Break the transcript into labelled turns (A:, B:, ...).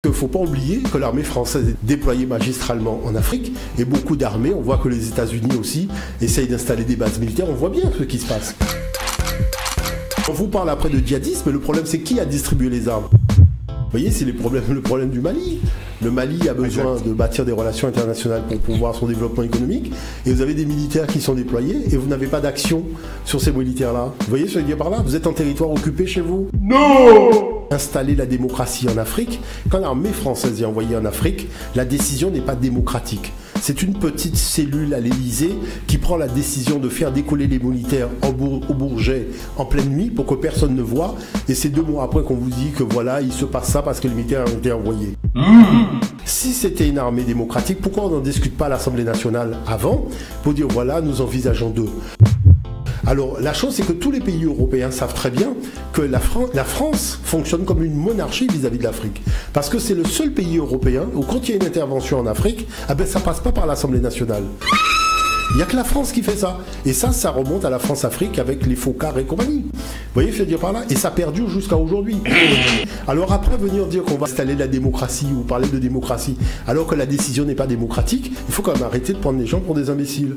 A: Il ne faut pas oublier que l'armée française est déployée magistralement en Afrique et beaucoup d'armées, on voit que les États-Unis aussi essayent d'installer des bases militaires, on voit bien ce qui se passe. On vous parle après de djihadisme, mais le problème c'est qui a distribué les armes? Vous voyez, c'est le problème du Mali. Le Mali a besoin de bâtir des relations internationales pour pouvoir son développement économique. Et vous avez des militaires qui sont déployés et vous n'avez pas d'action sur ces militaires-là. Vous voyez ce que je veux dire par là? Vous êtes en territoire occupé chez vous? Non! Installer la démocratie en Afrique, quand l'armée française est envoyée en Afrique, la décision n'est pas démocratique. C'est une petite cellule à l'Élysée qui prend la décision de faire décoller les militaires au Bourget en pleine nuit pour que personne ne voit. Et c'est 2 mois après qu'on vous dit que voilà, il se passe ça parce que les militaires ont été envoyés. Si c'était une armée démocratique, pourquoi on n'en discute pas à l'Assemblée nationale avant pour dire voilà, nous envisageons 2? Alors, la chose, c'est que tous les pays européens savent très bien que la France fonctionne comme une monarchie vis-à-vis de l'Afrique. Parce que c'est le seul pays européen où, quand il y a une intervention en Afrique, ça ne passe pas par l'Assemblée nationale. Il n'y a que la France qui fait ça. Et ça remonte à la France-Afrique avec les Focard et compagnie. Vous voyez, je veux dire par là? Et ça perdure jusqu'à aujourd'hui. Alors après, venir dire qu'on va installer la démocratie ou parler de démocratie, alors que la décision n'est pas démocratique, il faut quand même arrêter de prendre les gens pour des imbéciles.